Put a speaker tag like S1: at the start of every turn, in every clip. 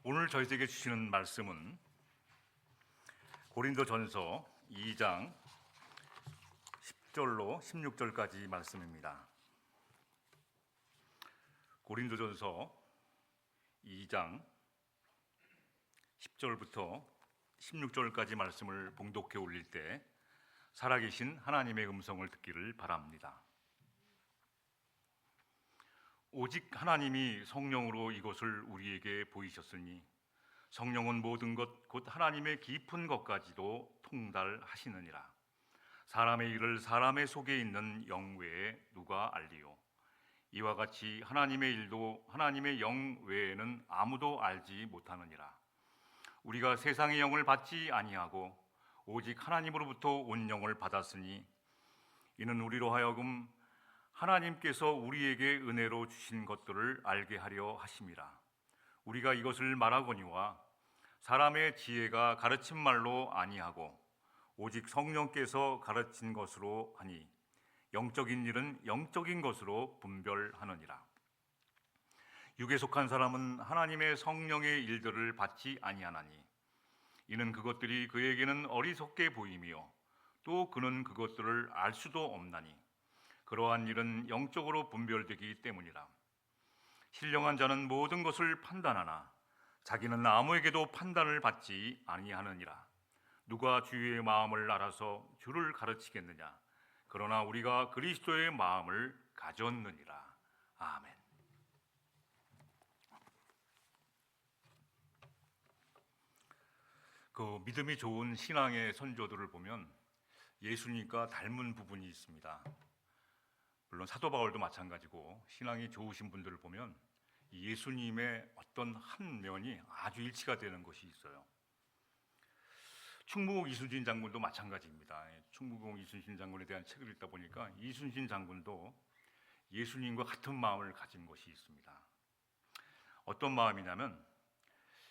S1: 오늘 저희에게 주시는 말씀은 고린도전서 2장 10절로 16절까지 말씀입니다. 고린도전서 2장 10절부터 16절까지 말씀을 봉독해 올릴 때 살아계신 하나님의 음성을 듣기를 바랍니다. 오직 하나님이 성령으로 이것을 우리에게 보이셨으니 성령은 모든 것 곧 하나님의 깊은 것까지도 통달하시느니라. 사람의 일을 사람의 속에 있는 영 외에 누가 알리요? 이와 같이 하나님의 일도 하나님의 영 외에는 아무도 알지 못하느니라. 우리가 세상의 영을 받지 아니하고 오직 하나님으로부터 온 영을 받았으니 이는 우리로 하여금 하나님께서 우리에게 은혜로 주신 것들을 알게 하려 하심이라. 우리가 이것을 말하거니와 사람의 지혜가 가르친 말로 아니하고 오직 성령께서 가르친 것으로 하니 영적인 일은 영적인 것으로 분별하느니라. 육에 속한 사람은 하나님의 성령의 일들을 받지 아니하나니 이는 그것들이 그에게는 어리석게 보이며 또 그는 그것들을 알 수도 없나니 그러한 일은 영적으로 분별되기 때문이라. 신령한 자는 모든 것을 판단하나 자기는 아무에게도 판단을 받지 아니하느니라. 누가 주의 마음을 알아서 주를 가르치겠느냐? 그러나 우리가 그리스도의 마음을 가졌느니라. 아멘. 그 믿음이 좋은 신앙의 선조들을 보면 예수님과 닮은 부분이 있습니다. 물론 사도 바울도 마찬가지고 신앙이 좋으신 분들을 보면 예수님의 어떤 한 면이 아주 일치가 되는 것이 있어요. 충무공 이순신 장군도 마찬가지입니다. 충무공 이순신 장군에 대한 책을 읽다 보니까 이순신 장군도 예수님과 같은 마음을 가진 것이 있습니다. 어떤 마음이냐면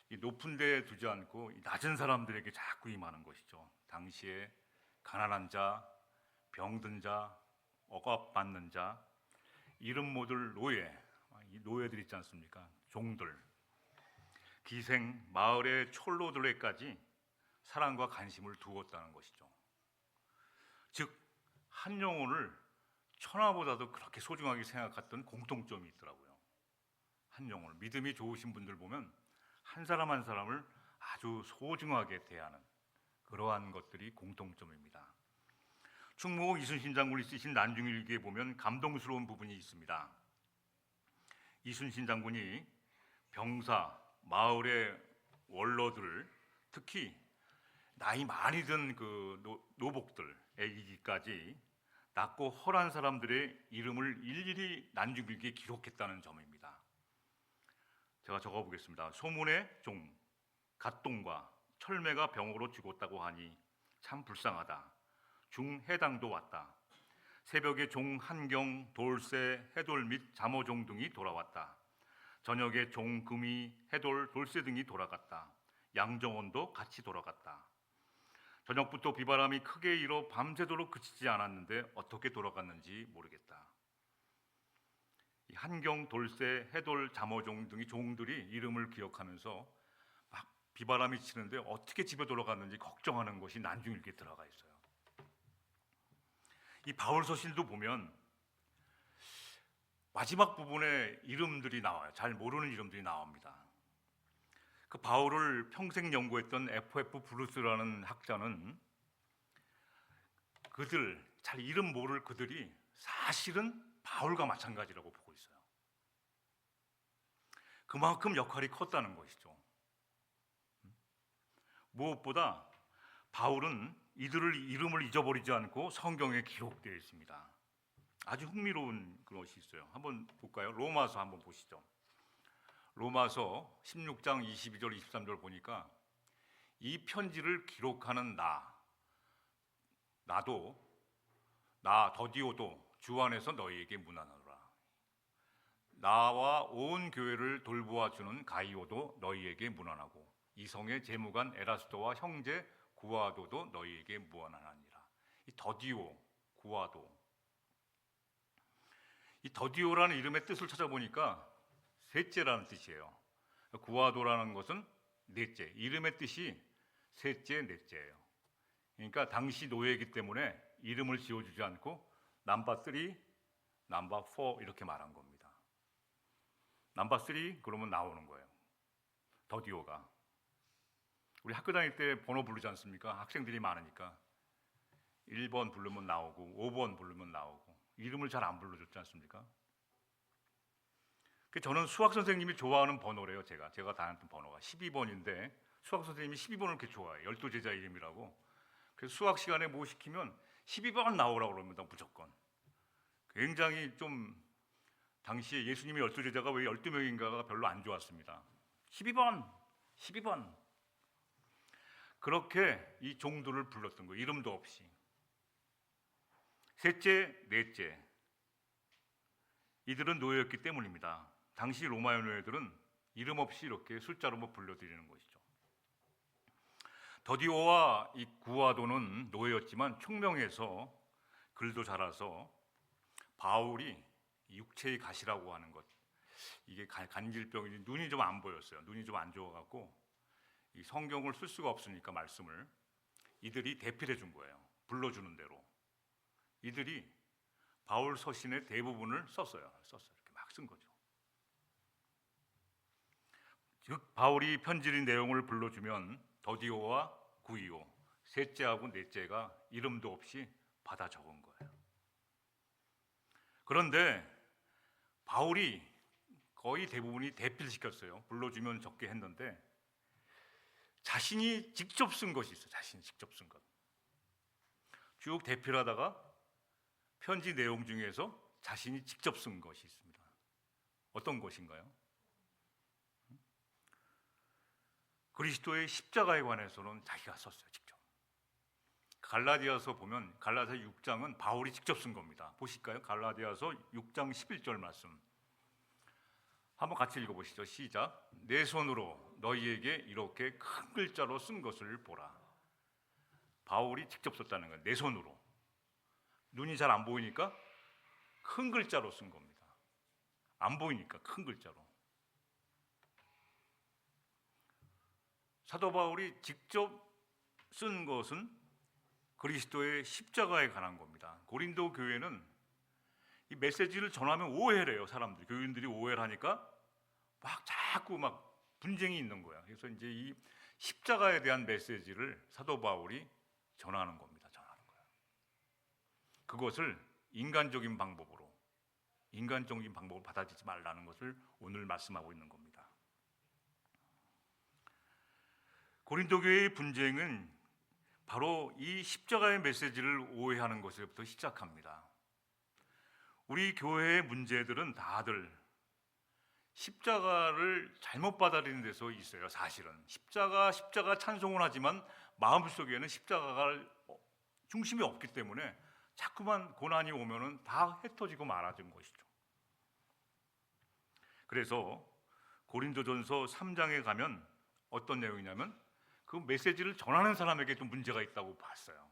S1: 이 높은 데에 두지 않고 이 낮은 사람들에게 자꾸 임하는 것이죠. 당시에 가난한 자, 병든 자, 억압받는 자, 이름 모를 노예, 이 노예들 있지 않습니까? 종들, 기생, 마을의 촐로들에까지 사랑과 관심을 두었다는 것이죠. 즉, 한 영혼을 천하보다도 그렇게 소중하게 생각했던 공통점이 있더라고요. 한 영혼을, 믿음이 좋으신 분들 보면 한 사람 한 사람을 아주 소중하게 대하는 그러한 것들이 공통점입니다. 충무공 이순신 장군이 쓰신 난중일기에 보면 감동스러운 부분이 있습니다. 이순신 장군이 병사, 마을의 원로들, 특히 나이 많이 든 그 노복들, 애기까지 낮고 헐한 사람들의 이름을 일일이 난중일기에 기록했다는 점입니다. 제가 적어보겠습니다. 소문의 종, 갓동과 철매가 병으로 죽었다고 하니 참 불쌍하다. 중해당도 왔다. 새벽에 종 한경, 돌쇠, 해돌 및 잠오종 등이 돌아왔다. 저녁에 종, 금이, 해돌, 돌쇠 등이 돌아갔다. 양정원도 같이 돌아갔다. 저녁부터 비바람이 크게 일어 밤새도록 그치지 않았는데 어떻게 돌아갔는지 모르겠다. 이 한경, 돌쇠, 해돌, 잠오종 등이 종들이 이름을 기억하면서 막 비바람이 치는데 어떻게 집에 돌아갔는지 걱정하는 것이 난중일기에 들어가 있어요. 이 바울서신도 보면 마지막 부분에 이름들이 나와요. 잘 모르는 이름들이 나옵니다. 그 바울을 평생 연구했던 F.F. 브루스라는 학자는 그들, 잘 이름 모를 그들이 사실은 바울과 마찬가지라고 보고 있어요. 그만큼 역할이 컸다는 것이죠. 무엇보다 바울은 이들을 이름을 잊어버리지 않고 성경에 기록되어 있습니다. 아주 흥미로운 것이 있어요. 한번 볼까요? 로마서 한번 보시죠. 로마서 16장 22절 23절 보니까 이 편지를 기록하는 나도 나 더디오도 주 안에서 너희에게 문안하노라. 나와 온 교회를 돌보아주는 가이오도 너희에게 문안하고 이성의 재무관 에라스도와 형제 구아도도 너희에게 무한하니라. 이 더디오, 구아도, 이 더디오라는 이름의 뜻을 찾아보니까 셋째라는 뜻이에요. 구와도라는 것은 넷째, 이름의 뜻이 셋째, 넷째예요. 그러니까 당시 노예이기 때문에 이름을 지어주지 않고 넘버 3, 넘버 4 이렇게 말한 겁니다. 넘버 3 그러면 나오는 거예요. 더디오가. 우리 학교 다닐 때 번호 부르지 않습니까? 학생들이 많으니까 1번 부르면 나오고 5번 부르면 나오고 이름을 잘 안 불러줬지 않습니까? 저는 수학 선생님이 좋아하는 번호래요. 제가 다녔던 번호가 12번인데 수학 선생님이 12번을 이렇게 좋아해요. 12제자 이름이라고. 그래서 수학 시간에 뭐 시키면 12번 나오라고 그럽니다. 무조건. 굉장히 좀 당시에 예수님이 12제자가 왜 12명인가가 별로 안 좋았습니다. 12번, 12번. 그렇게 이 종들을 불렀던 거예요. 이름도 없이. 셋째, 넷째. 이들은 노예였기 때문입니다. 당시 로마의 노예들은 이름 없이 이렇게 숫자로 불러드리는 것이죠. 더디오와 이 구와도는 노예였지만 총명해서 글도 잘해서 바울이 육체의 가시라고 하는 것, 이게 간질병이 눈이 좀 안 보였어요. 눈이 좀 안 좋아갖고 이 성경을 쓸 수가 없으니까 말씀을 이들이 대필해 준 거예요. 불러주는 대로 이들이 바울 서신의 대부분을 썼어요. 이렇게 막 쓴 거죠. 즉 바울이 편지의 내용을 불러주면 더디오와 구이오, 셋째하고 넷째가 이름도 없이 받아 적은 거예요. 그런데 바울이 거의 대부분이 대필시켰어요. 불러주면 적게 했는데 자신이 직접 쓴 것이 있어요. 자신이 직접 쓴 것. 쭉 대필하다가 편지 내용 중에서 자신이 직접 쓴 것이 있습니다. 어떤 것인가요? 그리스도의 십자가에 관해서는 자기가 썼어요. 직접. 갈라디아서 보면 갈라디아 6장은 바울이 직접 쓴 겁니다. 보실까요? 갈라디아서 6장 11절 말씀 한번 같이 읽어보시죠. 시작. 내 손으로 너희에게 이렇게 큰 글자로 쓴 것을 보라. 바울이 직접 썼다는 거예요. 내 손으로. 눈이 잘 안 보이니까 큰 글자로 쓴 겁니다. 안 보이니까 큰 글자로. 사도 바울이 직접 쓴 것은 그리스도의 십자가에 관한 겁니다. 고린도 교회는 이 메시지를 전하면 오해를 해요. 사람들이. 교인들이 오해를 하니까 막 자꾸 막 분쟁이 있는 거야. 그래서 이제 이 십자가에 대한 메시지를 사도 바울이 전하는 겁니다. 전하는 거예요. 그것을 인간적인 방법으로 받아들이지 말라는 것을 오늘 말씀하고 있는 겁니다. 고린도 교회의 분쟁은 바로 이 십자가의 메시지를 오해하는 것에부터 시작합니다. 우리 교회의 문제들은 다들 십자가를 잘못 받아들이는 데서 있어요. 사실은 십자가 찬송을 하지만 마음속에는 십자가가 중심이 없기 때문에 자꾸만 고난이 오면은 다 흩어지고 말아진 것이죠. 그래서 고린도전서 3장에 가면 어떤 내용이냐면 그 메시지를 전하는 사람에게 좀 문제가 있다고 봤어요.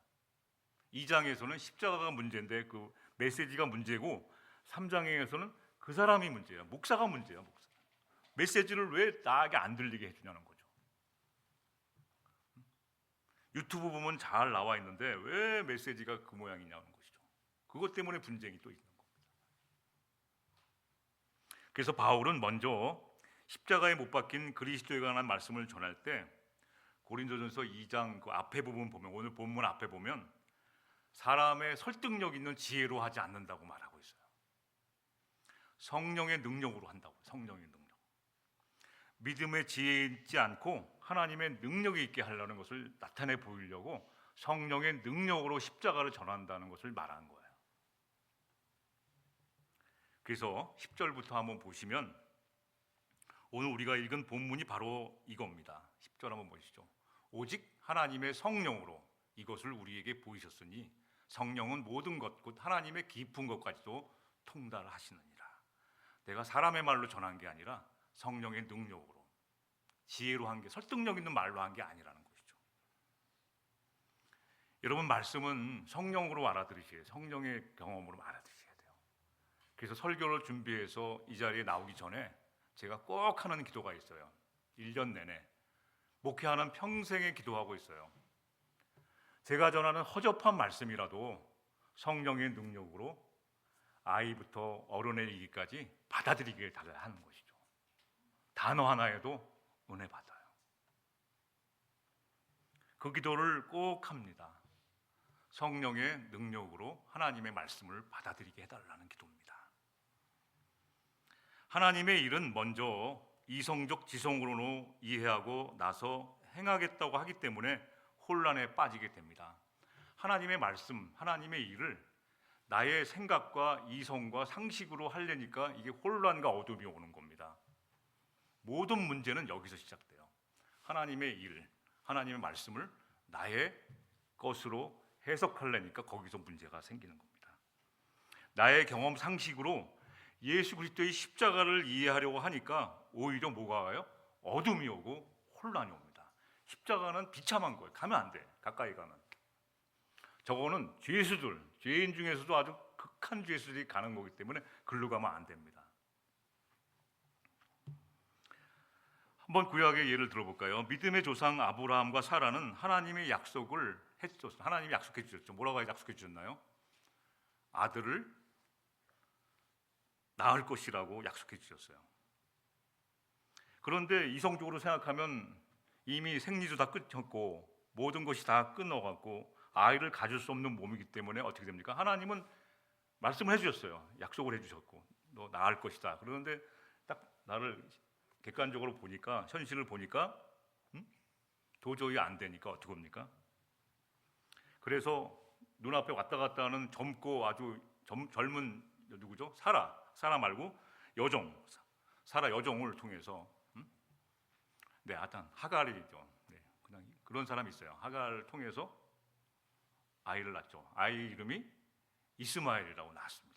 S1: 2장에서는 십자가가 문제인데 그 메시지가 문제고 3장에서는 그 사람이 문제예요. 목사가 문제예요. 목사. 메시지를 왜 나에게 안 들리게 해주냐는 거죠. 유튜브 보면 잘 나와 있는데 왜 메시지가 그 모양이냐는 것이죠. 그것 때문에 분쟁이 또 있는 겁니다. 그래서 바울은 먼저 십자가에 못 박힌 그리스도에 관한 말씀을 전할 때 고린도전서 2장 그 앞에 부분 보면 오늘 본문 앞에 보면 사람의 설득력 있는 지혜로 하지 않는다고 말하고 있어요. 성령의 능력으로 한다고. 성령의 능력. 믿음의 지혜 있지 않고 하나님의 능력이 있게 하려는 것을 나타내 보이려고 성령의 능력으로 십자가를 전한다는 것을 말하는 거예요. 그래서 10절부터 한번 보시면 오늘 우리가 읽은 본문이 바로 이겁니다. 10절 한번 보시죠. 오직 하나님의 성령으로 이것을 우리에게 보이셨으니 성령은 모든 것 곧 하나님의 깊은 것까지도 통달하시느니라. 내가 사람의 말로 전한 게 아니라 성령의 능력으로 지혜로 한 게 설득력 있는 말로 한 게 아니라는 것이죠. 여러분 말씀은 성령으로 알아들으셔야 돼요. 성령의 경험으로 알아들으셔야 돼요. 그래서 설교를 준비해서 이 자리에 나오기 전에 제가 꼭 하는 기도가 있어요. 1년 내내 목회하는 평생에 기도하고 있어요. 제가 전하는 허접한 말씀이라도 성령의 능력으로 아이부터 어른에 이르기까지 받아들이게 달라야 하는 것이죠. 단어 하나에도 은혜 받아요. 그 기도를 꼭 합니다. 성령의 능력으로 하나님의 말씀을 받아들이게 해달라는 기도입니다. 하나님의 일은 먼저 이성적 지성으로 이해하고 나서 행하겠다고 하기 때문에 혼란에 빠지게 됩니다. 하나님의 말씀, 하나님의 일을 나의 생각과 이성과 상식으로 하려니까 이게 혼란과 어둠이 오는 겁니다. 모든 문제는 여기서 시작돼요. 하나님의 일, 하나님의 말씀을 나의 것으로 해석하려니까 거기서 문제가 생기는 겁니다. 나의 경험 상식으로 예수 그리스도의 십자가를 이해하려고 하니까 오히려 뭐가 와요? 어둠이 오고 혼란이 옵니다. 십자가는 비참한 거예요. 가면 안 돼. 가까이 가면. 저거는 죄수들, 죄인 중에서도 아주 극한 죄수들이 가는 거기 때문에 글로 가면 안 됩니다. 한번 구약의 예를 들어볼까요? 믿음의 조상 아브라함과 사라는 하나님의 약속을 했죠. 하나님이 약속해 주셨죠. 뭐라고 약속해 주셨나요? 아들을 낳을 것이라고 약속해 주셨어요. 그런데 이성적으로 생각하면 이미 생리도 다 끝났고 모든 것이 다 끝나갔고 아이를 가질 수 없는 몸이기 때문에 어떻게 됩니까? 하나님은 말씀을 해주셨어요. 약속을 해주셨고 너 낳을 것이다. 그런데 딱 나를 객관적으로 보니까 현실을 보니까 도저히 안 되니까 어떻게 합니까? 그래서 눈앞에 왔다 갔다 하는 젊고 아주 젊은 누구죠? 사라 말고 사라 여종을 통해서 네, 하여튼 하갈이죠. 네, 그냥 그런 사람이 있어요. 하갈을 통해서 아이를 낳죠. 아이 이름이 이스마엘이라고 낳았습니다.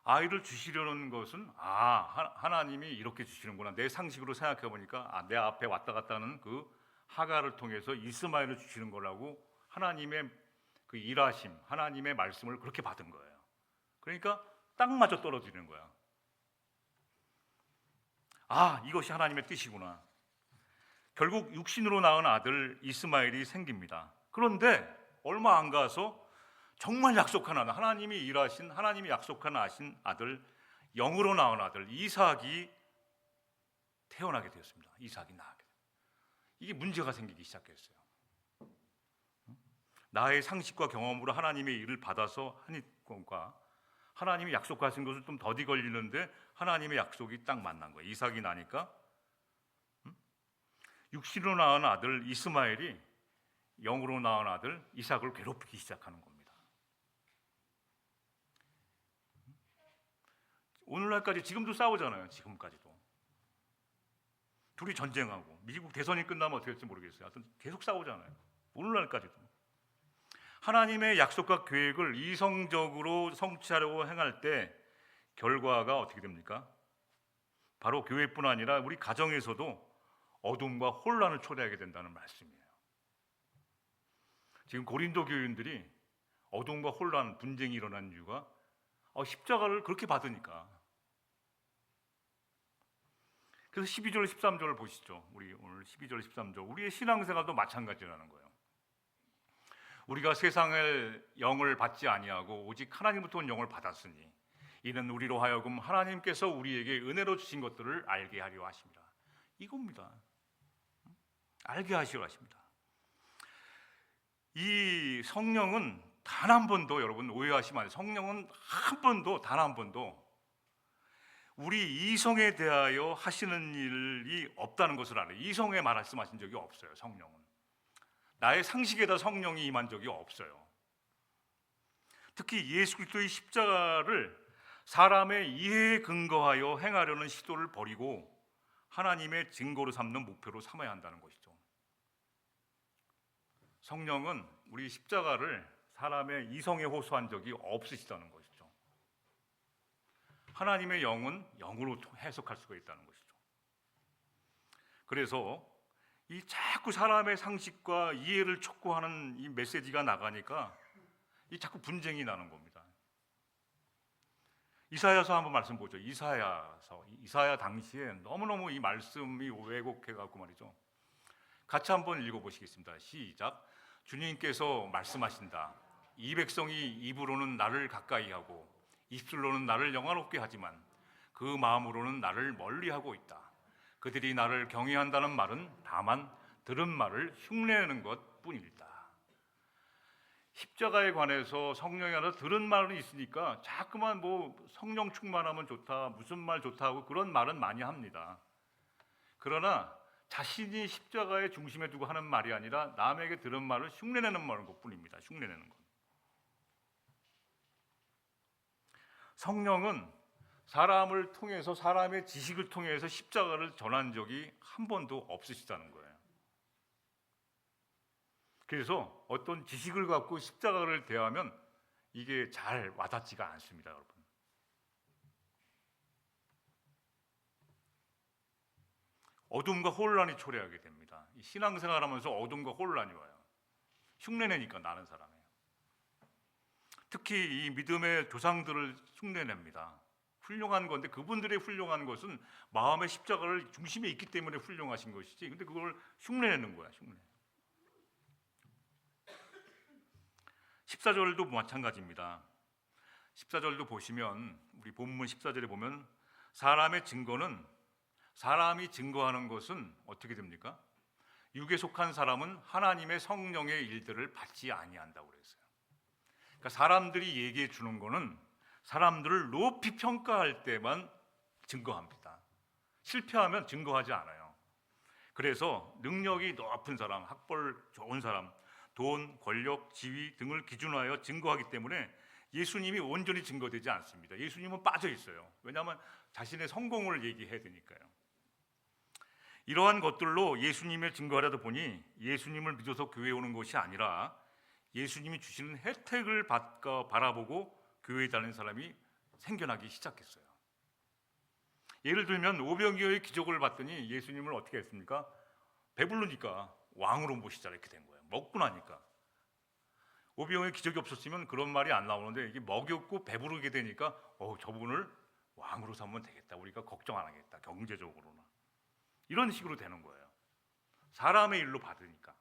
S1: 아이를 주시려는 것은 하나님이 이렇게 주시는구나. 내 상식으로 생각해 보니까 내 앞에 왔다 갔다 하는 그 하갈을 통해서 이스마엘을 주시는 거라고 하나님의 그 일하심, 하나님의 말씀을 그렇게 받은 거예요. 그러니까 딱 맞아 떨어지는 거야. 이것이 하나님의 뜻이구나. 결국 육신으로 낳은 아들 이스마엘이 생깁니다. 그런데 얼마 안 가서 정말 약속한 아들, 하나님이 일하신, 하나님이 약속한 아들, 영으로 낳은 아들 이삭이 태어나게 되었습니다. 이삭이 나게. 이게 문제가 생기기 시작했어요. 나의 상식과 경험으로 하나님의 일을 받아서 하니까 하나님이 약속하신 것을 좀 더디 걸리는데 하나님의 약속이 딱 만난 거예요. 이삭이 나니까 육신으로 낳은 아들 이스마엘이 영으로 낳은 아들 이삭을 괴롭히기 시작하는 겁니다. 오늘날까지 지금도 싸우잖아요. 지금까지도 둘이 전쟁하고 미국 대선이 끝나면 어떻게 될지 모르겠어요. 하여튼 계속 싸우잖아요. 오늘날까지도 하나님의 약속과 계획을 이성적으로 성취하려고 행할 때 결과가 어떻게 됩니까? 바로 교회뿐 아니라 우리 가정에서도 어둠과 혼란을 초래하게 된다는 말씀이에요. 지금 고린도 교인들이 어둠과 혼란, 분쟁이 일어난 이유가 십자가를 그렇게 받으니까. 그래서 12절, 13절을 보시죠. 우리 오늘 12절, 13절 우리의 신앙생활도 마찬가지라는 거예요. 우리가 세상의 영을 받지 아니하고 오직 하나님부터 온 영을 받았으니 이는 우리로 하여금 하나님께서 우리에게 은혜로 주신 것들을 알게 하려 하십니다. 이겁니다. 알게 하시려 하십니다. 이 성령은 단 한 번도, 여러분 오해하시면 안 돼요. 성령은 단 한 번도 우리 이성에 대하여 하시는 일이 없다는 것을 알아요. 이성에 말씀하신 적이 없어요. 성령은 나의 상식에다 성령이 임한 적이 없어요. 특히 예수 그리스도의 십자가를 사람의 이해에 근거하여 행하려는 시도를 버리고 하나님의 증거로 삼는 목표로 삼아야 한다는 것이죠. 성령은 우리 십자가를 사람의 이성에 호소한 적이 없으시다는 것이죠. 하나님의 영은 영으로 해석할 수가 있다는 것이죠. 그래서 이 자꾸 사람의 상식과 이해를 촉구하는 이 메시지가 나가니까 이 자꾸 분쟁이 나는 겁니다. 이사야서 한번 말씀 보죠. 이사야 당시에 너무너무 이 말씀이 왜곡해 갖고 말이죠. 같이 한번 읽어보시겠습니다. 시작. 주님께서 말씀하신다. 이 백성이 입으로는 나를 가까이 하고 입술로는 나를 영화롭게 하지만 그 마음으로는 나를 멀리하고 있다. 그들이 나를 경외한다는 말은 다만 들은 말을 흉내내는 것뿐이다. 십자가에 관해서 성령이 하나 들은 말은 있으니까 자꾸만 뭐 성령 충만하면 좋다, 무슨 말 좋다 하고 그런 말은 많이 합니다. 그러나 자신이 십자가의 중심에 두고 하는 말이 아니라 남에게 들은 말을 흉내내는 말인 것뿐입니다. 흉내내는 것. 성령은 사람을 통해서, 사람의 지식을 통해서 십자가를 전한 적이 한 번도 없으시다는 거예요. 그래서 어떤 지식을 갖고 십자가를 대하면 이게 잘 와닿지가 않습니다, 여러분. 어둠과 혼란이 초래하게 됩니다. 신앙생활하면서 어둠과 혼란이 와요. 흉내내니까 나는 사람이에요. 특히 이 믿음의 조상들을 흉내냅니다. 훌륭한 건데 그분들의 훌륭한 것은 마음의 십자가를 중심에 있기 때문에 훌륭하신 것이지, 근데 그걸 흉내내는 거야. 흉내. 14절도 마찬가지입니다. 14절도 보시면, 우리 본문 14절에 보면 사람의 증거는, 사람이 증거하는 것은 어떻게 됩니까? 육에 속한 사람은 하나님의 성령의 일들을 받지 아니한다고 그랬어요. 그러니까 사람들이 얘기해 주는 거는 사람들을 높이 평가할 때만 증거합니다. 실패하면 증거하지 않아요. 그래서 능력이 높은 사람, 학벌 좋은 사람, 돈, 권력, 지위 등을 기준하여 증거하기 때문에 예수님이 온전히 증거되지 않습니다. 예수님은 빠져 있어요. 왜냐하면 자신의 성공을 얘기해야 되니까요. 이러한 것들로 예수님을 증거하려다 보니 예수님을 믿어서 교회에 오는 것이 아니라 예수님이 주시는 혜택을 바라보고 교회에 다니는 사람이 생겨나기 시작했어요. 예를 들면 오병이어의 기적을 봤더니 예수님을 어떻게 했습니까? 배부르니까 왕으로 모시자 이렇게 된 거예요. 먹고 나니까. 오병이어의 기적이 없었으면 그런 말이 안 나오는데 이게 먹였고 배부르게 되니까 저분을 왕으로 삼으면 되겠다. 우리가 걱정 안 하겠다. 경제적으로나. 이런 식으로 되는 거예요. 사람의 일로 받으니까.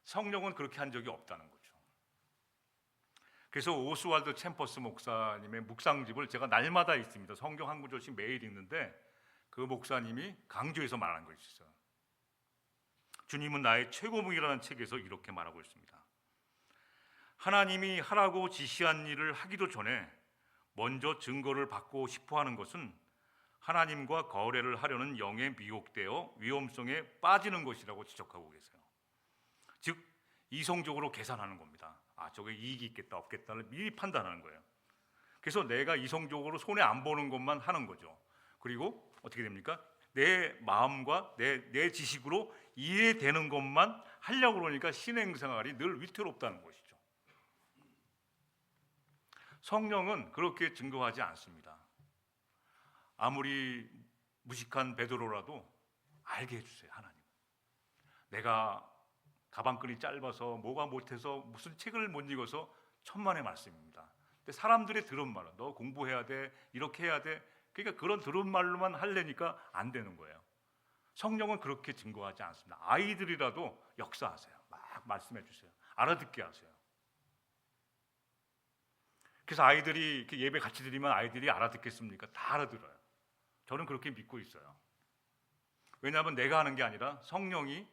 S1: 성령은 그렇게 한 적이 없다는 거죠. 그래서 오스왈드 챔퍼스 목사님의 묵상집을 제가 날마다 읽습니다. 성경 한 구절씩 매일 읽는데 그 목사님이 강조해서 말하는 것이 있어요. 주님은 나의 최고봉이라는 책에서 이렇게 말하고 있습니다. 하나님이 하라고 지시한 일을 하기도 전에 먼저 증거를 받고 싶어하는 것은 하나님과 거래를 하려는 영에 미혹되어 위험성에 빠지는 것이라고 지적하고 계세요. 즉 이성적으로 계산하는 겁니다. 저게 이익이 있겠다 없겠다를 미리 판단하는 거예요. 그래서 내가 이성적으로 손해 안 보는 것만 하는 거죠. 그리고 어떻게 됩니까? 내 마음과 내 지식으로 이해되는 것만 하려고 그러니까 신앙생활이 늘 위태롭다는 것이죠. 성령은 그렇게 증거하지 않습니다. 아무리 무식한 베드로라도 알게 해주세요. 하나님, 내가 가방끈이 짧아서 뭐가 못해서 무슨 책을 못 읽어서 천만의 말씀입니다. 근데 사람들의 들은 말은 너 공부해야 돼, 이렇게 해야 돼. 그러니까 그런 들은 말로만 하려니까 안 되는 거예요. 성령은 그렇게 증거하지 않습니다. 아이들이라도 역사하세요. 막 말씀해 주세요. 알아듣게 하세요. 그래서 아이들이 이렇게 예배 같이 드리면 아이들이 알아듣겠습니까? 다 알아들어요. 저는 그렇게 믿고 있어요. 왜냐하면 내가 하는 게 아니라 성령이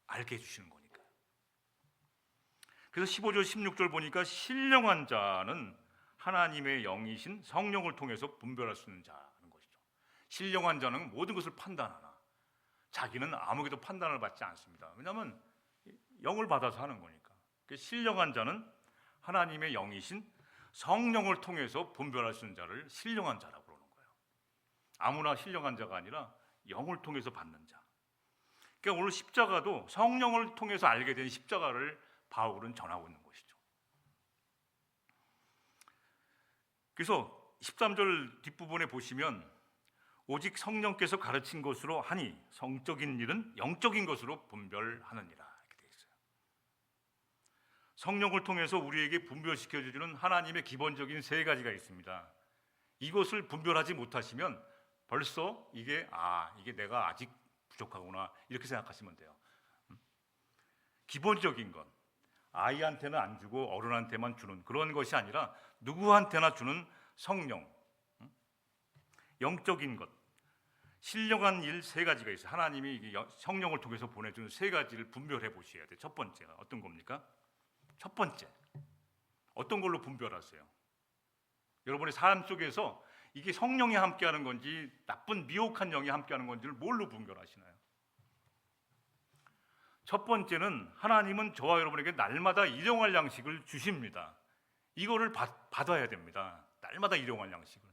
S1: 알게 해주시는 거니까요. 그래서 15절 16절 보니까 신령한 자는 하나님의 영이신 성령을 통해서 분별할 수 있는 자는 것이죠. 신령한 자는 모든 것을 판단하나 자기는 아무에게도 판단을 받지 않습니다. 왜냐하면 영을 받아서 하는 거니까. 신령한 자는 하나님의 영이신 성령을 통해서 분별할 수 있는 자를 신령한 자라고 그러는 거예요. 아무나 신령한 자가 아니라 영을 통해서 받는 자. 그러니까 오늘 십자가도 성령을 통해서 알게 된 십자가를 바울은 전하고 있는 것이죠. 그래서 13절 뒷부분에 보시면 오직 성령께서 가르친 것으로 하니 성적인 일은 영적인 것으로 분별하느니라 이렇게 되어 있어요. 성령을 통해서 우리에게 분별시켜 주는 하나님의 기본적인 세 가지가 있습니다. 이것을 분별하지 못하시면 벌써 이게 내가 아직 부족하구나 이렇게 생각하시면 돼요. 기본적인 것, 아이한테는 안 주고 어른한테만 주는 그런 것이 아니라 누구한테나 주는 성령, 영적인 것, 신령한 일 세 가지가 있어요. 하나님이 성령을 통해서 보내주는 세 가지를 분별해 보셔야 돼요. 첫 번째가 어떤 겁니까? 첫 번째, 어떤 걸로 분별하세요? 여러분의 삶 속에서 이게 성령이 함께하는 건지 나쁜 미혹한 영이 함께하는 건지를 뭘로 분별하시나요? 첫 번째는 하나님은 저와 여러분에게 날마다 일용할 양식을 주십니다. 이거를 받아야 됩니다. 날마다 일용할 양식을.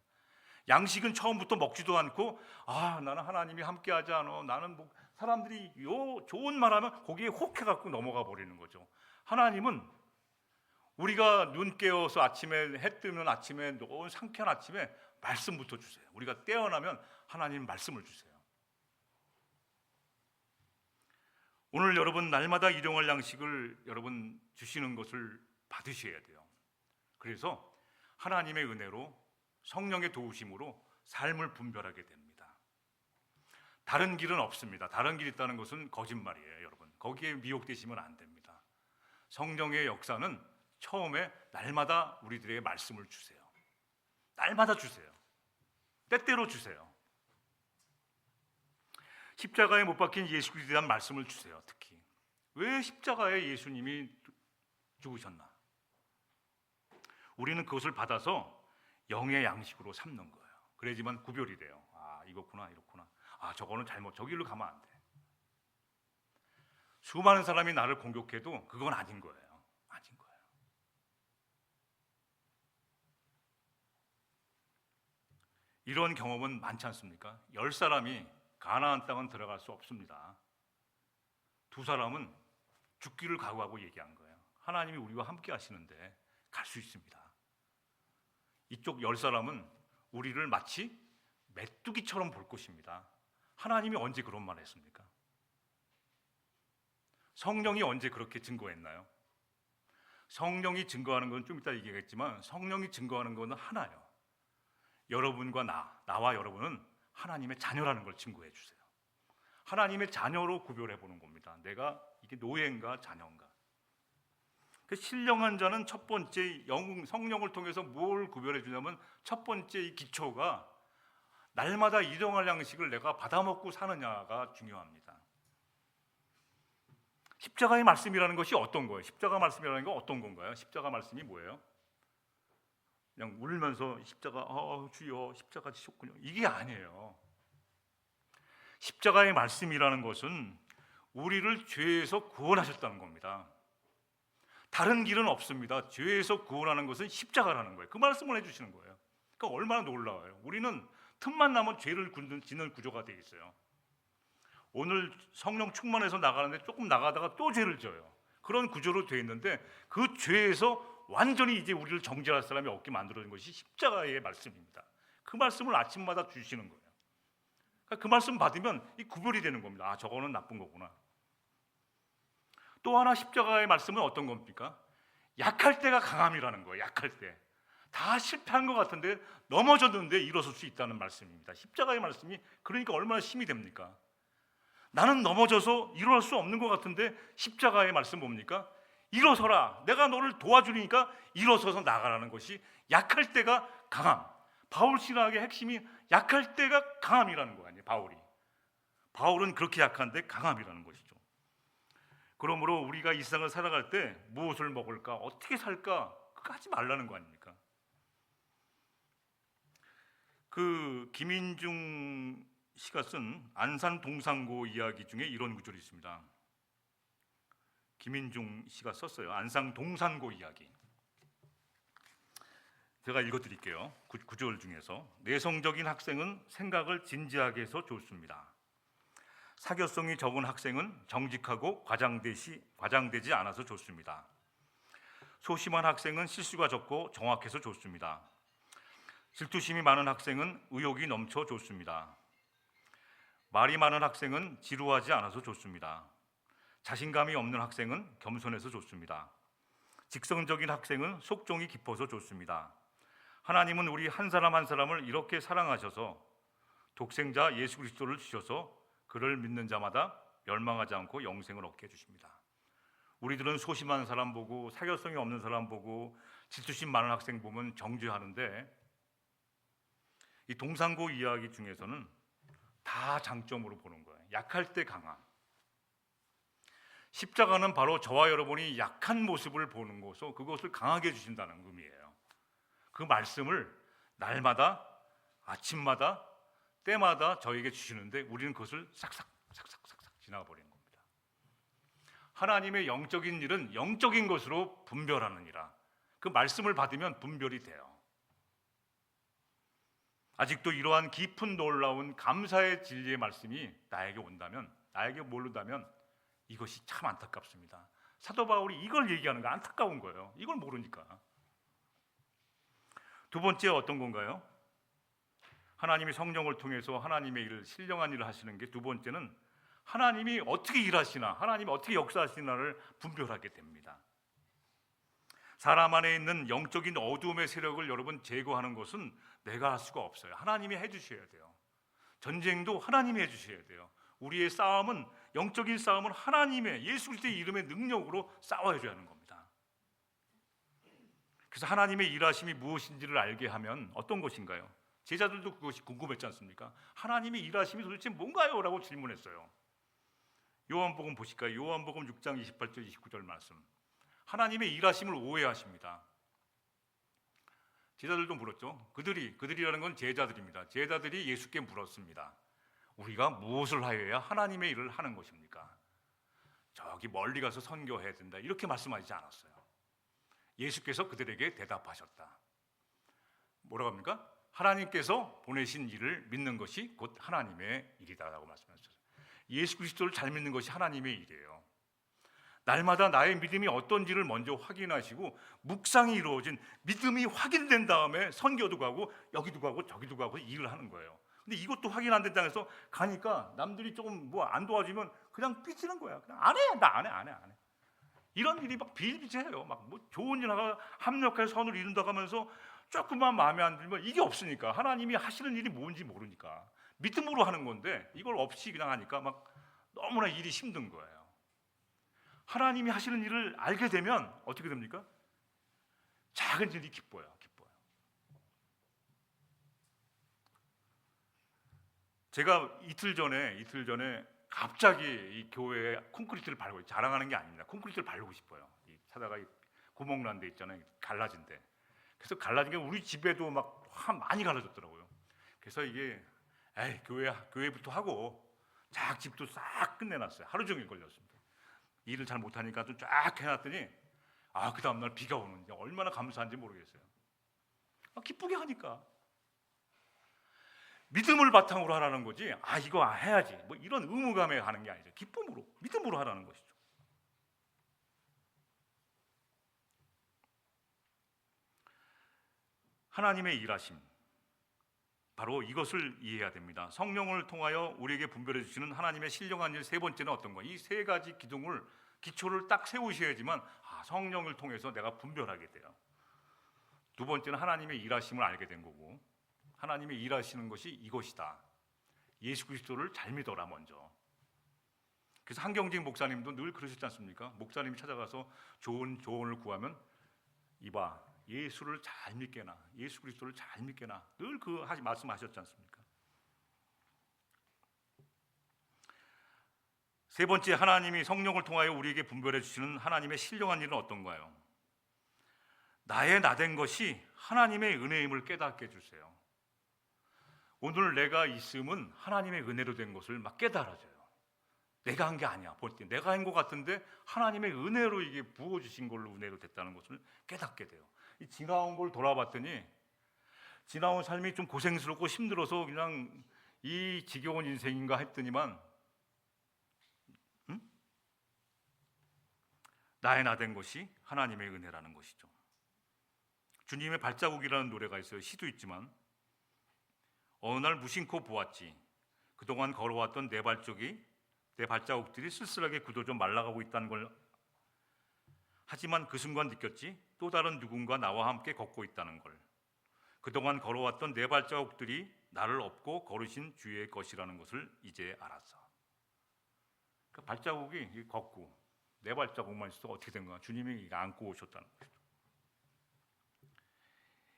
S1: 양식은 처음부터 먹지도 않고 나는 하나님이 함께하지 않아. 나는 사람들이 좋은 말하면 거기에 혹 해갖고 넘어가 버리는 거죠. 하나님은 우리가 눈 깨어서 아침에 해 뜨면 아침에 너무 상쾌한 아침에 말씀부터 주세요. 우리가 깨어나면 하나님 말씀을 주세요. 오늘 여러분 날마다 일용할 양식을 여러분 주시는 것을 받으셔야 돼요. 그래서 하나님의 은혜로 성령의 도우심으로 삶을 분별하게 됩니다. 다른 길은 없습니다. 다른 길이 있다는 것은 거짓말이에요, 여러분. 거기에 미혹되시면 안 됩니다. 성령의 역사는 처음에 날마다 우리들에게 말씀을 주세요. 날마다 주세요. 때때로 주세요. 십자가에 못 박힌 예수 그리스도에 대한 말씀을 주세요. 특히 왜 십자가에 예수님이 죽으셨나? 우리는 그것을 받아서 영의 양식으로 삼는 거예요. 그래야지만 구별이 돼요. 이거구나, 이렇구나. 저거는 잘못, 저기로 가면 안 돼. 수많은 사람이 나를 공격해도 그건 아닌 거예요. 아닌 거예요. 이런 경험은 많지 않습니까? 10사람이 가나안 땅은 들어갈 수 없습니다. 2사람은 죽기를 각오하고 얘기한 거예요. 하나님이 우리와 함께 하시는데 갈 수 있습니다. 이쪽 10사람은 우리를 마치 메뚜기처럼 볼 것입니다. 하나님이 언제 그런 말 했습니까? 성령이 언제 그렇게 증거했나요? 성령이 증거하는 건 좀 이따 얘기하겠지만 성령이 증거하는 건 하나예요. 여러분과 나와 여러분은 하나님의 자녀라는 걸 증거해 주세요. 하나님의 자녀로 구별해 보는 겁니다. 내가 이게 노예인가 자녀인가. 그 신령한 자는 첫 번째 성령을 통해서 뭘 구별해 주냐면 첫 번째 이 기초가 날마다 일용할 양식을 내가 받아먹고 사느냐가 중요합니다. 십자가의 말씀이라는 것이 어떤 거예요? 십자가 말씀이라는 건 어떤 건가요? 십자가 말씀이 뭐예요? 그냥 울면서 십자가 주여 십자가 지셨군요. 이게 아니에요. 십자가의 말씀이라는 것은 우리를 죄에서 구원하셨다는 겁니다. 다른 길은 없습니다. 죄에서 구원하는 것은 십자가라는 거예요. 그 말씀을 해주시는 거예요. 그러니까 얼마나 놀라워요. 우리는 틈만 나면 죄를 짓는 구조가 되어 있어요. 오늘 성령 충만해서 나가는데 조금 나가다가 또 죄를 져요. 그런 구조로 되어 있는데 그 죄에서 완전히 이제 우리를 정죄할 사람이 없게 만들어진 것이 십자가의 말씀입니다. 그 말씀을 아침마다 주시는 거예요. 그러니까 그 말씀 받으면 이 구별이 되는 겁니다. 저거는 나쁜 거구나. 또 하나 십자가의 말씀은 어떤 겁니까? 약할 때가 강함이라는 거예요. 약할 때. 다 실패한 것 같은데 넘어졌는데 일어설 수 있다는 말씀입니다. 십자가의 말씀이 그러니까 얼마나 힘이 됩니까? 나는 넘어져서 일어날 수 없는 것 같은데 십자가의 말씀 뭡니까? 일어서라. 내가 너를 도와주니까 일어서서 나가라는 것이 약할 때가 강함. 바울 신학의 핵심이 약할 때가 강함이라는 거 아니에요. 바울은 그렇게 약한데 강함이라는 것이죠. 그러므로 우리가 이 세상을 살아갈 때 무엇을 먹을까, 어떻게 살까 그거 하지 말라는 거 아닙니까? 그 김인중 씨가 쓴 안산 동산고 이야기 중에 이런 구절이 있습니다. 김인중 씨가 썼어요. 안산 동산고 이야기. 제가 읽어드릴게요. 구절 중에서 내성적인 학생은 생각을 진지하게 해서 좋습니다. 사교성이 적은 학생은 정직하고 과장되지 않아서 좋습니다. 소심한 학생은 실수가 적고 정확해서 좋습니다. 질투심이 많은 학생은 의욕이 넘쳐 좋습니다. 말이 많은 학생은 지루하지 않아서 좋습니다. 자신감이 없는 학생은 겸손해서 좋습니다. 직성적인 학생은 속종이 깊어서 좋습니다. 하나님은 우리 한 사람 한 사람을 이렇게 사랑하셔서 독생자 예수 그리스도를 주셔서 그를 믿는 자마다 멸망하지 않고 영생을 얻게 해주십니다. 우리들은 소심한 사람 보고 사교성이 없는 사람 보고 질투심 많은 학생 보면 정죄하는데, 이 동상고 이야기 중에서는 다 장점으로 보는 거예요. 약할 때 강함. 십자가는 바로 저와 여러분이 약한 모습을 보는 것으로 그것을 강하게 해주신다는 의미예요. 그 말씀을 날마다 아침마다 때마다 저에게 주시는데 우리는 그것을 싹싹 지나가 버리는 겁니다. 하나님의 영적인 일은 영적인 것으로 분별하느니라. 그 말씀을 받으면 분별이 돼요. 아직도 이러한 깊은 놀라운 감사의 진리의 말씀이 나에게 온다면, 나에게 모른다면 이것이 참 안타깝습니다. 사도 바울이 이걸 얘기하는 거 안타까운 거예요. 이걸 모르니까. 두 번째 어떤 건가요? 하나님이 성령을 통해서 하나님의 일을, 신령한 일을 하시는 게 두 번째는 하나님이 어떻게 일하시나, 하나님이 어떻게 역사하시나를 분별하게 됩니다. 사람 안에 있는 영적인 어두움의 세력을 여러분 제거하는 것은 내가 할 수가 없어요. 하나님이 해주셔야 돼요. 전쟁도 하나님이 해주셔야 돼요. 우리의 싸움은, 영적인 싸움은 하나님의 예수 그리스도의 이름의 능력으로 싸워야 하는 겁니다. 그래서 하나님의 일하심이 무엇인지를 알게 하면 어떤 것인가요? 제자들도 그것이 궁금했지 않습니까? 하나님의 일하심이 도대체 뭔가요? 라고 질문했어요. 요한복음 보실까요? 요한복음 6장 28절 29절 말씀. 하나님의 일하심을 오해하십니다. 제자들도 물었죠. 그들이라는 건 제자들입니다. 제자들이 예수께 물었습니다. 우리가 무엇을 하여야 하나님의 일을 하는 것입니까? 저기 멀리 가서 선교해야 된다, 이렇게 말씀하지 않았어요. 예수께서 그들에게 대답하셨다. 뭐라고 합니까? 하나님께서 보내신 일을 믿는 것이 곧 하나님의 일이다라고 말씀하셨어요. 예수 그리스도를 잘 믿는 것이 하나님의 일이에요. 날마다 나의 믿음이 어떤지를 먼저 확인하시고 묵상이 이루어진 믿음이 확인된 다음에 선교도 가고 여기도 가고 저기도 가고 일을 하는 거예요. 근데 이것도 확인 안 된다고 해서 가니까 남들이 조금 뭐 안 도와주면 그냥 삐지는 거야. 그냥 안 해. 나 안 해. 이런 일이 막 비일비재해요. 막 뭐 좋은 일 하다가 합력해서 선을 이룬다고 하면서 조금만 마음에 안 들면 이게 없으니까, 하나님이 하시는 일이 뭔지 모르니까 믿음으로 하는 건데 이걸 없이 그냥 하니까 막 너무나 일이 힘든 거예요. 하나님이 하시는 일을 알게 되면 어떻게 됩니까? 작은 일이 기뻐요. 제가 이틀 전에 갑자기 이 교회에 콘크리트를 바르고, 자랑하는 게 아닙니다. 콘크리트를 바르고 싶어요. 사다가 구멍 난 데 있잖아요. 갈라진 데. 그래서 갈라진 게 우리 집에도 막 많이 갈라졌더라고요. 그래서 이게 교회부터 하고 쫙 집도 싹 끝내놨어요. 하루 종일 걸렸습니다. 일을 잘 못하니까 좀 쫙 해놨더니 그 다음날 비가 오는데 얼마나 감사한지 모르겠어요. 기쁘게 하니까. 믿음을 바탕으로 하라는 거지, 이거 해야지 뭐 이런 의무감에 하는 게 아니죠. 기쁨으로, 믿음으로 하라는 것이죠. 하나님의 일하심, 바로 이것을 이해해야 됩니다. 성령을 통하여 우리에게 분별해 주시는 하나님의 신령한 일, 세 번째는 어떤 거예요? 이 세 가지 기초를 딱 세우셔야지만 성령을 통해서 내가 분별하게 돼요. 두 번째는 하나님의 일하심을 알게 된 거고, 하나님의 일하시는 것이 이것이다. 예수 그리스도를 잘 믿어라 먼저. 그래서 한경직 목사님도 늘 그러셨지 않습니까? 목사님이 찾아가서 좋은 조언을 구하면 이봐, 예수를 잘 믿게나, 예수 그리스도를 잘 믿게나, 늘 그 말씀하셨지 않습니까? 세 번째, 하나님이 성령을 통하여 우리에게 분별해 주시는 하나님의 신령한 일은 어떤가요? 나의 나된 것이 하나님의 은혜임을 깨닫게 해주세요. 오늘 내가 있음은 하나님의 은혜로 된 것을 막 깨달아져요. 내가 한 게 아니야. 볼 때 내가 한 것 같은데 하나님의 은혜로 이게 부어주신 걸로 은혜로 됐다는 것을 깨닫게 돼요. 이 지나온 걸 돌아봤더니 지나온 삶이 좀 고생스럽고 힘들어서 그냥 이 지겨운 인생인가 했더니만 나의 나된 것이 하나님의 은혜라는 것이죠. 주님의 발자국이라는 노래가 있어요. 시도 있지만 어느 날 무심코 보았지. 그동안 걸어왔던 내 발자국들이 쓸쓸하게 굳어져 말라가고 있다는 걸 하지만 그 순간 느꼈지. 또 다른 누군가 나와 함께 걷고 있다는 걸. 그동안 걸어왔던 내 발자국들이 나를 업고 걸으신 주의 것이라는 것을 이제 알았어. 그 발자국이 걷고 내 발자국만 있어도 어떻게 된 거야? 주님이 안고 오셨다는 거죠.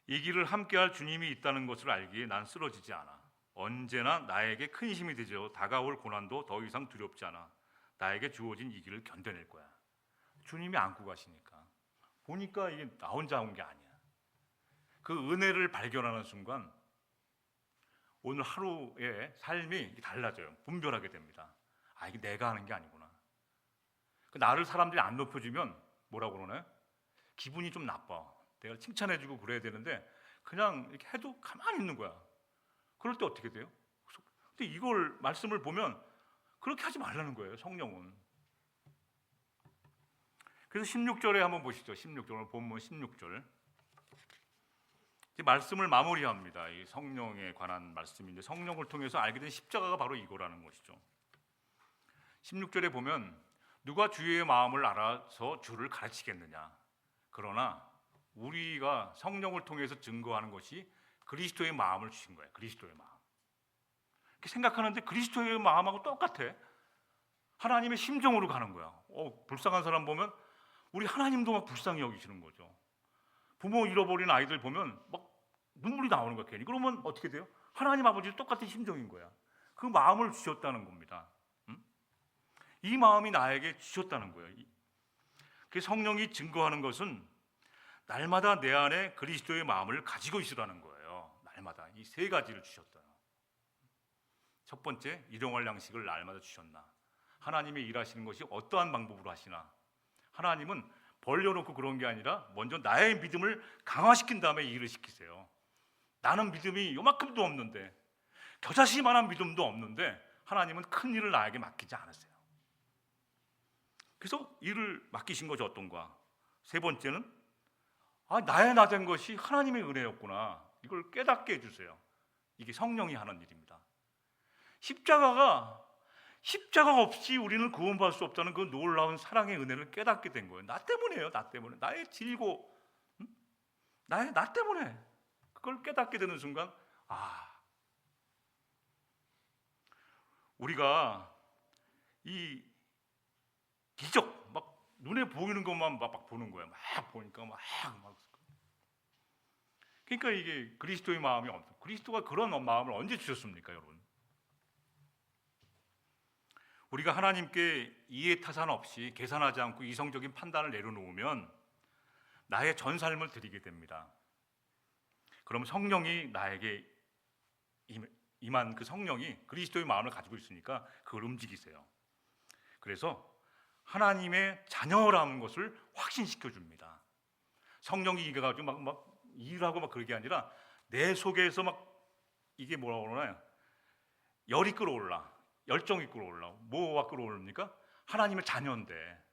S1: 이 길을 함께할 주님이 있다는 것을 알기에 난 쓰러지지 않아. 언제나 나에게 큰 힘이 되죠. 다가올 고난도 더 이상 두렵지 않아. 나에게 주어진 이 길을 견뎌낼 거야. 주님이 안고 가시니까. 보니까 이게 나 혼자 온 게 아니야. 그 은혜를 발견하는 순간 오늘 하루의 삶이 달라져요. 분별하게 됩니다. 아, 이게 내가 하는 게 아니구나. 나를 사람들이 안 높여주면 뭐라고 그러나요? 기분이 좀 나빠. 내가 칭찬해주고 그래야 되는데 그냥 이렇게 해도 가만히 있는 거야. 그럴 때 어떻게 돼요? 근데 이걸 말씀을 보면 그렇게 하지 말라는 거예요. 성령은. 그래서 16절에 한번 보시죠. 16절 본문 16절. 말씀을 마무리합니다. 이 성령에 관한 말씀인데 성령을 통해서 알게 된 십자가가 바로 이거라는 것이죠. 16절에 보면 누가 주의 마음을 알아서 주를 가르치겠느냐. 그러나 우리가 성령을 통해서 증거하는 것이 그리스도의 마음을 주신 거예요. 그리스도의 마음. 이렇게 생각하는데 그리스도의 마음하고 똑같아. 하나님의 심정으로 가는 거야. 불쌍한 사람 보면 우리 하나님도 막 불쌍히 여기시는 거죠. 부모 잃어버린 아이들 보면 막 눈물이 나오는 거야. 괜히. 그러면 어떻게 돼요? 하나님 아버지도 똑같은 심정인 거야. 그 마음을 주셨다는 겁니다. 이 마음이 나에게 주셨다는 거예요. 그 성령이 증거하는 것은 날마다 내 안에 그리스도의 마음을 가지고 있으라는 거예요. 날마다 이 세 가지를 주셨다. 첫 번째, 일용할 양식을 날마다 주셨나. 하나님의 일하시는 것이 어떠한 방법으로 하시나. 하나님은 벌려놓고 그런 게 아니라 먼저 나의 믿음을 강화시킨 다음에 일을 시키세요. 나는 믿음이 요만큼도 없는데, 겨자씨만한 믿음도 없는데 하나님은 큰 일을 나에게 맡기지 않으세요. 그래서 일을 맡기신 것이 어떤가. 세 번째는 나의 나 된 것이 하나님의 은혜였구나. 이걸 깨닫게 해주세요. 이게 성령이 하는 일입니다. 십자가 없이 우리는 구원받을 수 없다는 그 놀라운 사랑의 은혜를 깨닫게 된 거예요. 나 때문이에요. 나 때문에. 나의 질고 나 때문에. 그걸 깨닫게 되는 순간 우리가 이 기적 막 눈에 보이는 것만 막 보는 거예요. 막 보니까 막 그러니까 이게 그리스도의 마음이 없어. 그리스도가 그런 마음을 언제 주셨습니까, 여러분? 우리가 하나님께 이해 타산 없이 계산하지 않고 이성적인 판단을 내려놓으면 나의 전 삶을 드리게 됩니다. 그럼 성령이 나에게 임한 그 성령이 그리스도의 마음을 가지고 있으니까 그걸 움직이세요. 그래서 하나님의 자녀라는 것을 확신시켜 줍니다. 성령이 이겨가지고 막 일하고 막 그런 게 아니라 내 속에서 막 이게 뭐라고 그러나요? 열이 끌어올라. 열정이 끌어올라. 뭐가 끌어오릅니까? 하나님의 자녀인데,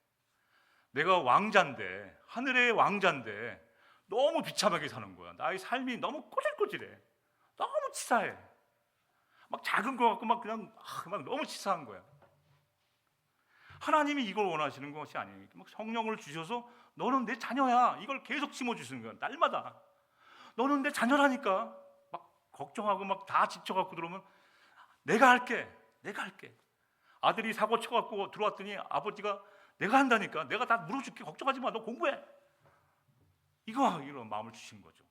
S1: 내가 왕자인데, 하늘의 왕자인데 너무 비참하게 사는 거야. 나의 삶이 너무 꼬질꼬질해. 너무 치사해. 막 작은 거 갖고 막 그냥 막 너무 치사한 거야. 하나님이 이걸 원하시는 것이 아니에요. 막 성령을 주셔서 너는 내 자녀야. 이걸 계속 심어주시는 거야. 날마다. 너는 내 자녀라니까. 막 걱정하고 막 다 지쳐갖고 들어오면 내가 할게. 아들이 사고 쳐갖고 들어왔더니 아버지가 내가 한다니까. 내가 다 물어줄게. 걱정하지 마. 너 공부해. 이런 마음을 주신 거죠.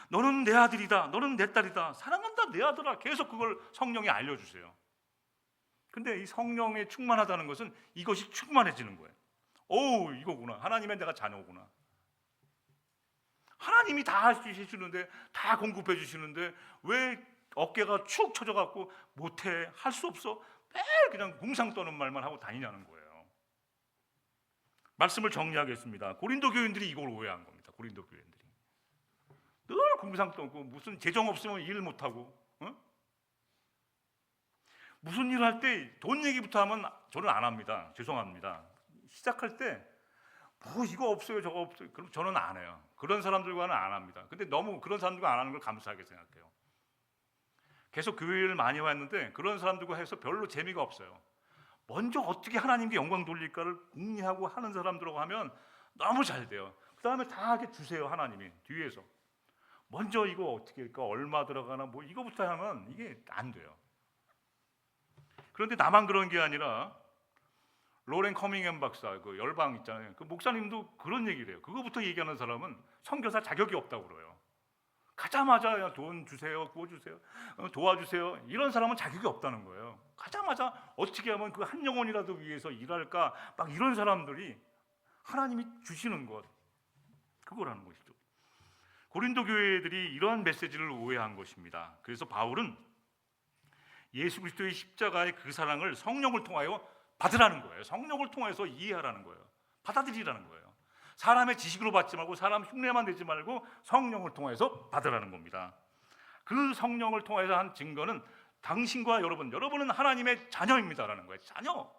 S1: 너는 내 아들이다. 너는 내 딸이다. 사랑한다. 내 아들아. 계속 그걸 성령이 알려주세요. 근데 이 성령에 충만하다는 것은 이것이 충만해지는 거예요. 이거구나. 하나님의 내가 자녀구나. 하나님이 다 해주시는데, 다 공급해 주시는데 왜 어깨가 축 처져갖고 못해, 할 수 없어, 매일 그냥 궁상 떠는 말만 하고 다니냐는 거예요. 말씀을 정리하겠습니다. 고린도 교인들이 이걸 오해한 겁니다. 고린도 교인들이 늘 궁상 떠고 무슨 재정 없으면 일 못하고, 무슨 일 할 때 돈 얘기부터 하면 저는 안 합니다. 죄송합니다. 시작할 때 이거 없어요, 저거 없어요. 그럼 저는 안 해요. 그런 사람들과는 안 합니다. 근데 너무 그런 사람들과 안 하는 걸 감사하게 생각해요. 계속 교회를 많이 왔는데 그런 사람들과 해서 별로 재미가 없어요. 먼저 어떻게 하나님께 영광 돌릴까를 궁리하고 하는 사람들하고 하면 너무 잘 돼요. 그 다음에 다 하게 주세요. 하나님이 뒤에서 먼저 이거 어떻게 할까, 얼마 들어가나 뭐 이거부터 하면 이게 안 돼요. 그런데 나만 그런 게 아니라 로렌 커밍햄 박사 그 열방 있잖아요. 그 목사님도 그런 얘기를 해요. 그거부터 얘기하는 사람은 선교사 자격이 없다고 그래요. 가자마자 야, 돈 주세요, 구워주세요, 도와주세요, 이런 사람은 자격이 없다는 거예요. 가자마자 어떻게 하면 그 한 영혼이라도 위해서 일할까, 막 이런 사람들이 하나님이 주시는 것, 그거라는 것이죠. 고린도 교회들이 이러한 메시지를 오해한 것입니다. 그래서 바울은 예수 그리스도의 십자가의 그 사랑을 성령을 통하여 받으라는 거예요. 성령을 통해서 이해하라는 거예요. 받아들이라는 거예요. 사람의 지식으로 받지 말고, 사람 흉내만 내지 말고 성령을 통해서 받으라는 겁니다. 그 성령을 통해서 한 증거는 당신과 여러분은 하나님의 자녀입니다라는 거예요. 자녀.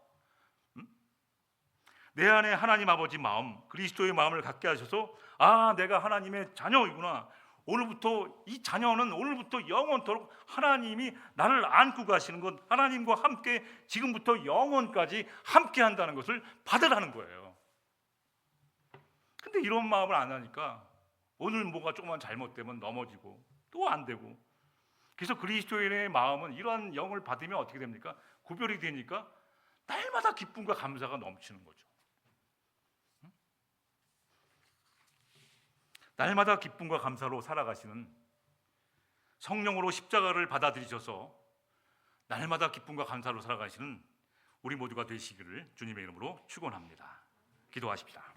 S1: 내 안에 하나님 아버지 마음, 그리스도의 마음을 갖게 하셔서 아, 내가 하나님의 자녀이구나. 오늘부터 이 자녀는 오늘부터 영원토록 하나님이 나를 안고 가시는 것, 하나님과 함께 지금부터 영원까지 함께 한다는 것을 받으라는 거예요. 근데 이런 마음을 안 하니까 오늘 뭐가 조금만 잘못되면 넘어지고 또 안 되고, 그래서 그리스도인의 마음은 이러한 영을 받으면 어떻게 됩니까? 구별이 되니까 날마다 기쁨과 감사가 넘치는 거죠. 날마다 기쁨과 감사로 살아가시는, 성령으로 십자가를 받아들이셔서 날마다 기쁨과 감사로 살아가시는 우리 모두가 되시기를 주님의 이름으로 축원합니다. 기도하십시다.